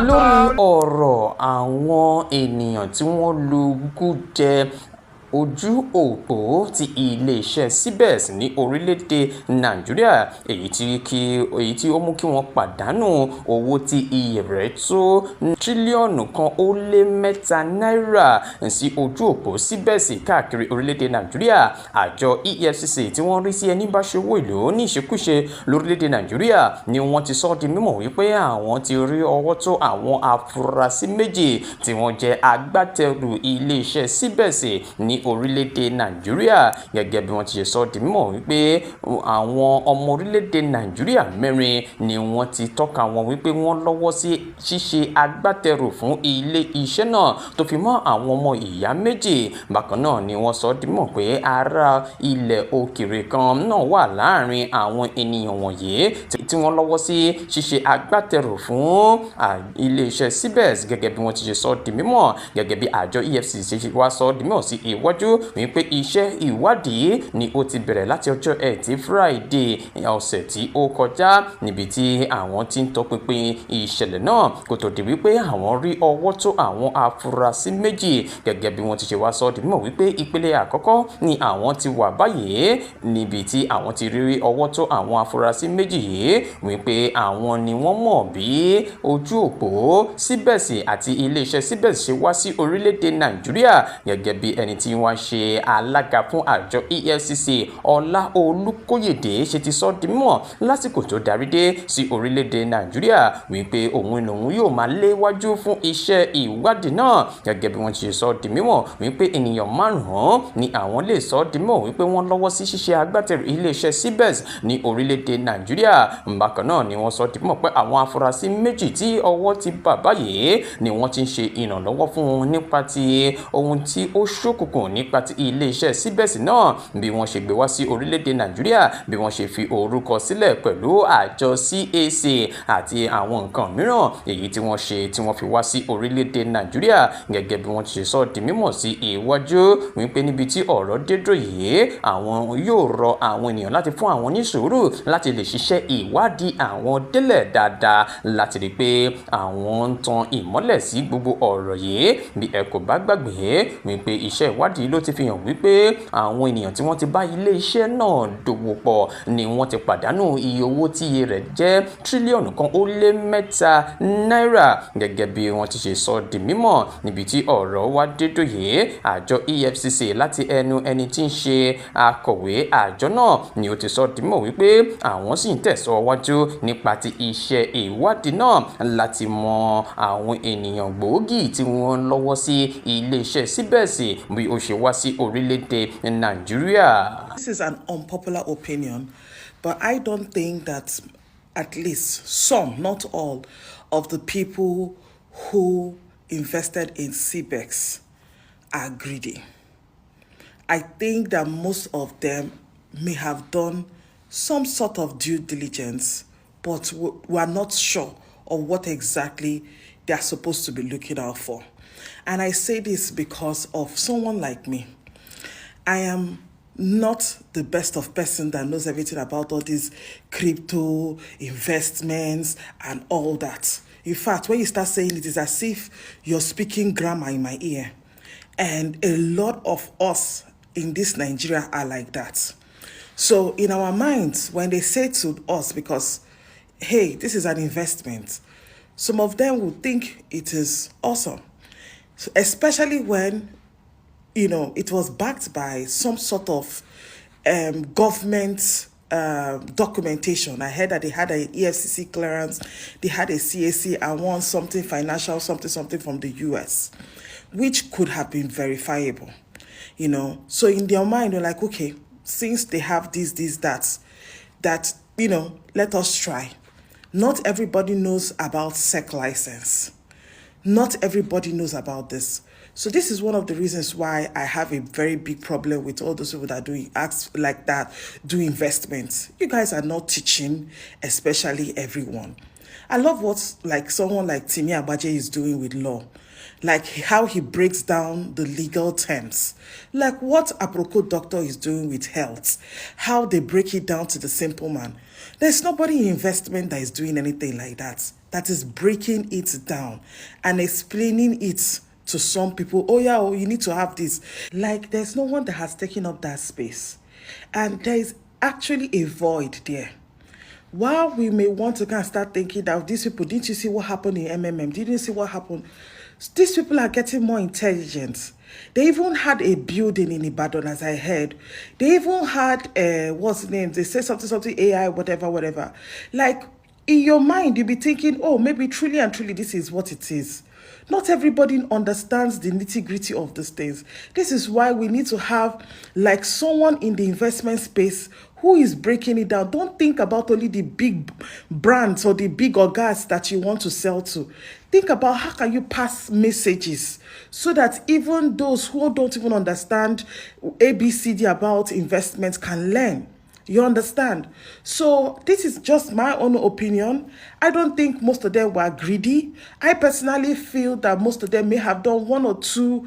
lórí ọ̀rọ̀ àwọn ènìyàn tí wọ́n lu gúdẹ ojú òpó ti iléeṣẹ́ CBEX ní orílẹ̀-èdè Nàìjíríà èyí tí ó mú kí wọ́n pàdánù owó tí iye rẹ̀ tó tírílíọ̀nù kan ó lé mẹ́ta náírà sí ojú òpó CBEX káàkiri orílẹ̀-èdè Nàìjíríà. Àjọ EFCC tí wọ́n rí sí ẹni bá ṣòwò ìlú ní ìṣekúṣe lórílẹ̀-èdè Nàìjíríà ni wọ́n ti sọ di mímọ̀ wípé àwọn ti rí ọwọ́ tó àwọn afurasí méjì tí wọ́n jẹ́ agbátẹrù iléeṣẹ́ CBEX ní orílẹ̀-èdè Nàìjíríà. Gẹ́gẹ́ bí wọ́n ti ṣe sọ di mímọ̀ wípé àwọn ọmọ orílẹ̀-èdè Nàìjíríà mẹ́rin ni wọ́n ti tọ́ka wọn wípé wọ́n lọ́wọ́ sí ṣíṣe agbátẹrù fún ilé iṣẹ́ náà tó fi mọ́ àwọn ọmọ ìyá méjì. Bákan náà ni wọ́n sọ di mímọ̀ pé ará ilẹ̀ òkèèrè kan náà wà láàrin àwọn ènìyàn wọ̀nyí tí wọ́n lọ́wọ́ sí ṣíṣe agbátẹrù fún ilé iṣẹ́ CBEX. Gẹ́gẹ́ bí wọ́n ti ṣe sọ di mímọ̀, gẹ́gẹ́ bí àjọ EFCC ṣe wá sọ di mímọ̀ sí iwájú wípé iṣẹ́ ìwádìí ni ó ti bẹ̀rẹ̀ láti ọjọ́ Ẹtì Friday ọ̀sẹ̀ tí ó kọjá, níbi tí àwọn ti ń tọpinpin ìṣẹ̀lẹ̀ náà kó tó di wípé àwọn rí ọwọ́ tó àwọn afurasí méjì. Gẹ́gẹ́ bí wọ́n ti ṣe wá sọ di mímọ̀ wípé ìpele àkọ́kọ́ ni àwọn ti wà báyìí, níbi tí àwọn ti rí ọwọ́ tó àwọn afurasí méjì yìí wípé àwọn ni wọ́n mọ̀ bí ojú òpó CBEX àti iléeṣẹ́ CBEX ṣe wá sí orílẹ̀-èdè Nàìjíríà. Gẹ́gẹ́ bí ẹni tí wọ́n ṣe alága fún àjọ EFCC Ọlá Olúkóyèdé ṣe ti sọ di mímọ̀ lásìkò tó darí dé sí orílẹ̀-èdè Nàìjíríà wípé òun yóò máa léwájú fún iṣẹ́ ìwádìí náà. Gẹ́gẹ́ bí wọ́n ti ṣe sọ di mímọ̀ wípé ènìyàn márùn-ún ni àwọn lè sọ di mímọ̀ wípé wọ́n lọ́wọ́ sí ṣíṣe agbátẹrù iléeṣẹ́ CBEX ní orílẹ̀-èdè Nàìjíríà. Bákan náà ni wọ́n sọ di mímọ̀ pé àwọn afurasí méjì tí ọwọ́ ti bà báyìí ni wọ́n ti ń ṣe ìrànlọ́wọ́ fún wọn nípa ti ohun tí ó ṣókùnkùn nípa ti iléeṣẹ́ CBEX náà, bí wọ́n ṣe gbé wá sí orílẹ̀-èdè Nàìjíríà, bí wọ́n ṣe fi orúkọ sílẹ̀ pẹ̀lú àjọ CAC àti àwọn nǹkan mìíràn èyí tí wọ́n ṣe tí wọ́n fi wá sí orílẹ̀-èdè Nàìjíríà. Gẹ́gẹ́ bí wọ́n ti ṣe sọ di mímọ̀ sí iwájú wípé níbi tí ọ̀rọ̀ dé dúró yìí, àwọn yóò rọ àwọn ènìyàn láti fún àwọn ní sùúrù láti lè ṣiṣẹ́ ìwádìí àwọn délẹ̀ dáadáa láti rí pé àwọn ń tan ìmọ́lẹ̀ sí gbogbo ọ̀rọ̀ yìí. Bí ẹ kò bá gbàgbé wípé iṣẹ́ ìwádìí ló ti fi hàn wípé àwọn ènìyàn tí wọ́n ti bá ilé iṣẹ́ náà dòwò pọ̀ ni wọ́n ti pàdánù iye owó tí iye rẹ̀ jẹ́ tírílíọ̀nù kan ó lé mẹ́ta náírà. Gẹ́gẹ́ bí wọ́n ti ṣe sọ di mímọ̀, níbi tí ọ̀rọ̀ wá dé dòye, àjọ EFCC láti ẹnu ẹni tí ń ṣe akọ̀wé àjọ náà ni ó ti sọ di mímọ̀ wípé àwọn sì ń tẹ̀síwájú nípa ti iṣẹ́ ìwádìí náà láti mọ àwọn ènìyàn gbòógì tí wọ́n lọ́wọ́ sí iléeṣẹ́ CBEX bí ó ṣe wá sí orílẹ̀-èdè Nàìjíríà. This is an unpopular opinion, but I don't think that at least some, not all, of the people who invested in CBEX are greedy. I think that most of them may have done some sort of due diligence, but we are not sure of what exactly they are supposed to be looking out for. And I say this because of someone like me. I am not the best of person that knows everything about all these crypto investments and all that. In fact, when you start saying it, it's as if you're speaking grammar in my ear. And a lot of us in this Nigeria are like that. So in our minds, when they say to us, because, hey, this is an investment, some of them will think it is awesome. So especially when, it was backed by some sort of government documentation. I heard that they had an EFCC clearance, they had a CAC, and won something financial, something from the US, which could have been verifiable, So in their mind, they're like, okay, since they have this, that, let us try. Not everybody knows about SEC license. Not everybody knows about this. So this is one of the reasons why I have a very big problem with all those people that are doing acts like that, do investments. You guys are not teaching, especially everyone. I love what someone like Timi Abaje is doing with law. Like how he breaks down the legal terms. Like what Aproko doctor is doing with health. How they break it down to the simple man. There's nobody in investment that is doing anything like that, that is breaking it down and explaining it to some people. Oh yeah, oh, you need to have this. Like, there's no one that has taken up that space. And there is actually a void there. While we may want to kind of start thinking that these people, didn't you see what happened in MMM? Didn't you see what happened? These people are getting more intelligent. They even had a building in Ibadan, as I heard. They even had, what's the name? They say something, AI, whatever. Like, in your mind, you'll be thinking, oh, maybe truly and truly this is what it is. Not everybody understands the nitty-gritty of these things. This is why we need to have like someone in the investment space who is breaking it down. Don't think about only the big brands or the big orgas that you want to sell to. Think about how can you pass messages so that even those who don't even understand ABCD about investments can learn. You understand? So this is just my own opinion. I don't think most of them were greedy. I personally feel that most of them may have done one or two,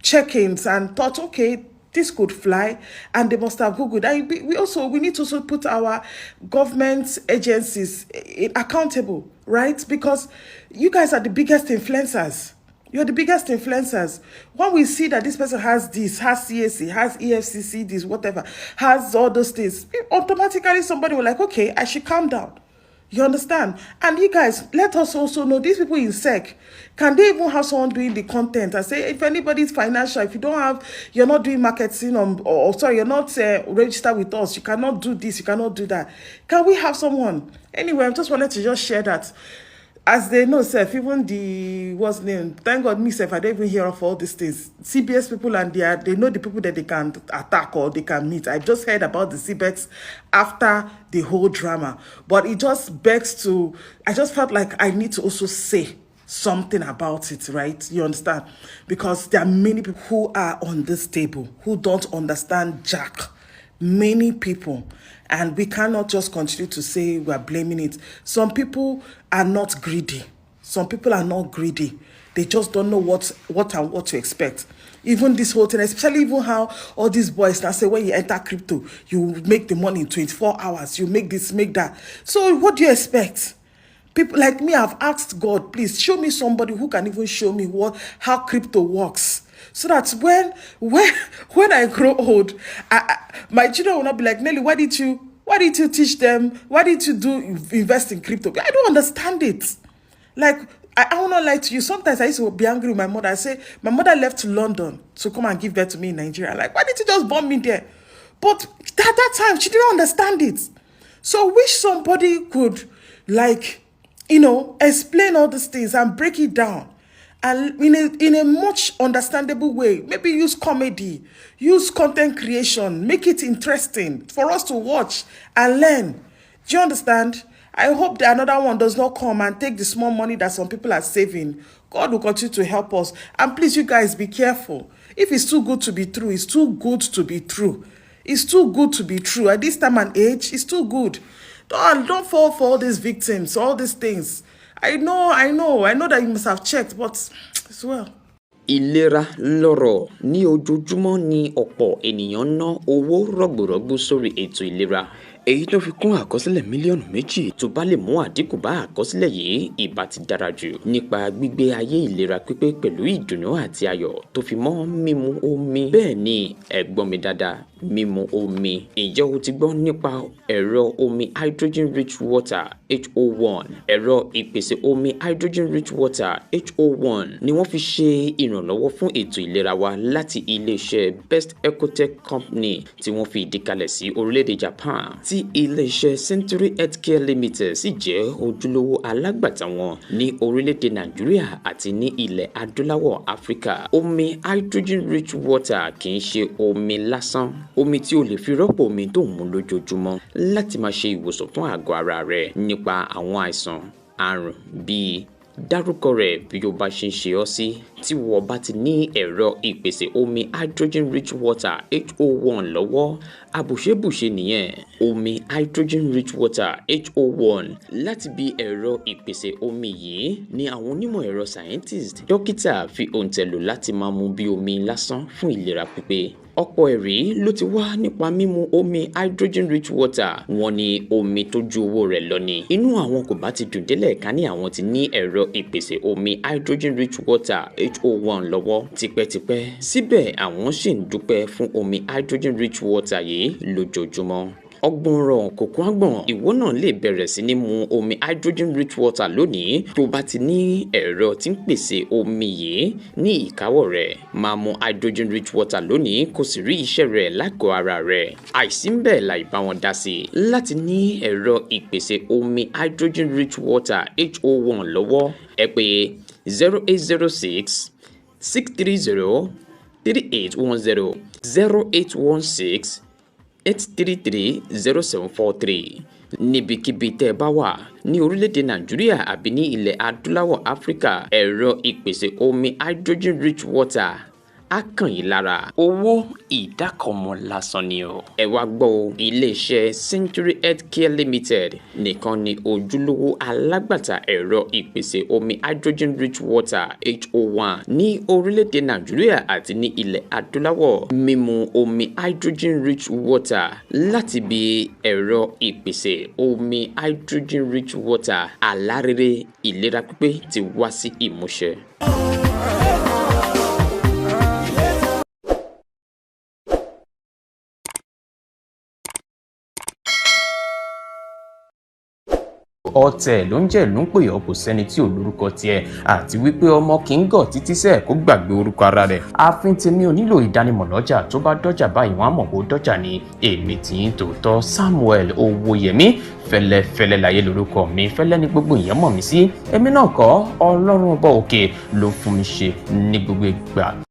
check-ins and thought, okay, this could fly, and they must have Googled. We need to also put our government agencies accountable, right? Because you guys are the biggest influencers. You're the biggest influencers. When we see that this person has this, has CAC, has EFCC, this, whatever, has all those things, automatically somebody will like, okay, I should calm down. You understand? And you guys, let us also know, these people in SEC, can they even have someone doing the content and say, if anybody's financial, if you don't have, you're not doing marketing, you're not registered with us, you cannot do this, you cannot do that. Can we have someone? Anyway, I just wanted to just share that. As they know, Seth, even what's the name? Thank God, me, Seth, I don't even hear of all these things. CBS people, and they know the people that they can attack or they can meet. I just heard about the CBEX after the whole drama. But it just begs to, I just felt like I need to also say something about it, right? You understand? Because there are many people who are on this table who don't understand Jack. Many people. And we cannot just continue to say we're blaming it. Some people are not greedy. Some people are not greedy. They just don't know what to expect. Even this whole thing, especially even how all these boys now say when you enter crypto, you make the money in 24 hours. You make this, make that. So what do you expect? People like me have asked God, please show me somebody who can even show me how crypto works. So that when I grow old, my children will not be like, Nelly, why did you teach them? Why did you invest in crypto? I don't understand it. Like, I will not lie to you. Sometimes I used to be angry with my mother. I say, my mother left to London to come and give birth to me in Nigeria. Like, why did you just bomb me there? But at that time, she didn't understand it. So I wish somebody could, explain all these things and break it down. And in a much understandable way. Maybe use comedy, use content creation, make it interesting for us to watch and learn. Do you understand? I hope that another one does not come and take the small money that some people are saving. God will continue to help us. And please, you guys, be careful. If it's too good to be true, it's too good to be true. It's too good to be true. At this time and age, it's too good. Don't fall for all these victims, all these things. I know that you must have checked, but as well. Ìlera lọ́rọ̀. Ní ojoojúmọ́ ni ọ̀pọ̀ ènìyàn ná owó rọ̀gbọ̀rọ̀gbọ̀ sórí ètò ìlera. Èyí tó fi kún àkọsílẹ̀ mílíọ̀nù 2 tó bá lè mú àdínkù bá àkọsílẹ̀ yìí ìbá ti dára jù nípa gbígbé ayé ìlera pípé pẹ̀lú ìdùnnú àti ayọ̀ tó fi mọ́ mímu omi. Bẹ́ẹ̀ ni ẹ gbọ́ mi dáadáa, mímu omi. Ǹjẹ́ o ti gbọ́ nípa ẹ̀rọ omi hydrogen rich water HO1? Ẹ̀rọ ìpèsè omi hydrogen rich water HO1 ni wọ́n fi ṣe ìrànlọ́wọ́ fún ètò ìlera wa láti iléeṣẹ́ Best Ecotech Company tí wọ́n fi ìdí kalẹ̀ sí orílẹ̀-èdè Japan. Tí iléeṣẹ́ Century Healthcare Limited sì jẹ́ ojúlówó alágbàtà wọn ní orílẹ̀-èdè Nàìjíríà àti ní ilẹ̀ adúláwọ̀ Áfíríkà. Omi hydrogen rich water kì í ṣe omi lásán. Omi tí o lè fi rọ́pò omi tó ń mu lójoojúmọ́ láti máa ṣe ìwòsàn fún àgọ́ ara rẹ nípa àwọn àìsàn àrùn bíi dárúkọ rẹ̀ bí o bá ṣe ń ṣe ọ́ sí. Tí wọ́n bá ti ní ẹ̀rọ ìpèsè omi hydrogen rich water HO1 lọ́wọ́, àbùṣebùṣe nìyẹn. Omi hydrogen rich water HO1 láti bí ẹ̀rọ ìpèsè omi yìí ni àwọn onímọ̀ ẹ̀rọ scientist dókítà fi òǹtẹ̀ lò láti máa mu bí omi lásán fún ìlera pípé. ọ̀pọ̀ ẹ̀rí ló ti wá nípa mímu omi hydrogen rich water. Wọ́n ní omi tó ju owó rẹ̀ lọ ni. Inú àwọn kò bá ti dùn délẹ̀ ká ní àwọn ti ní ẹ̀rọ ìpèsè omi hydrogen rich water HO1 lọ́wọ́ tipẹ́tipẹ́. Síbẹ̀ àwọn sì ń dúpẹ́ fún omi hydrogen rich water yìí lójoojúmọ́. Ọgbọ̀nràn kòkó àgbọ̀n, ìwọ náà lè bẹ̀rẹ̀ sí ní mu omi hydrogen rich water lónìí tó bá ti ní ẹ̀rọ tí ń pèsè omi yìí ní ìkáwọ́ rẹ̀. Máa mu hydrogen rich water lónìí kó sì rí iṣẹ́ rẹ̀ lágọ̀ọ́ ara rẹ̀. Àìsí ń bẹ̀ láì bá wọn dá sí i. Láti ní ẹ̀rọ ìpèsè omi hydrogen rich water HO1 lọ́wọ́, ẹ pè 0806 630 3810 0816 833-0743. Níbikíbi tẹ́ ẹ bá wà ní orílẹ̀-èdè Nàìjíríà àbí ní ilẹ̀ adúláwọ̀ Áfíríkà, ẹ̀rọ ìpèsè omi hydrogen rich water á kàn yín lára. Owó ìdákọ̀mọ́ lásán ni o. Ẹ wá gbọ́ o, iléeṣẹ́ Century Healthcare Limited nìkan ni ojúlówó alágbàtà ẹ̀rọ ìpèsè omi hydrogen rich water HO1 ní orílẹ̀-èdè Nàìjíríà àti ní ilẹ̀ adúláwọ̀. Mímu omi hydrogen rich water láti bí ẹ̀rọ ìpèsè omi hydrogen rich water, àlá rere ìlera pípé ti wá sí ìmúṣẹ. Ọ̀tẹ̀ ló ń jẹ́ ìlú ń pè ọ́, kò sẹ́ni tí ò lórúkọ tiẹ̀, àti wípé ọmọ kì í gọ̀ títí sẹ́ẹ̀ kó gbàgbé orúkọ ara rẹ̀. Ààfin tèmi ò nílò ìdánimọ̀ lọ́jà, tó bá dọ́jà báyìí wọ́n á mọ̀ pé ó dọ́jà ni. Èmi tí ń tòótọ́ Samuel Owóyẹmí, fẹ́lẹ́fẹ́lẹ́ láyé lórúkọ mi, fẹ́lẹ́ ní gbogbo èèyàn mọ̀ mí sí. Èmi náà kọ́, Ọlọ́run ọba òkè ló fún mi ṣe ní gbogbo ìgbà.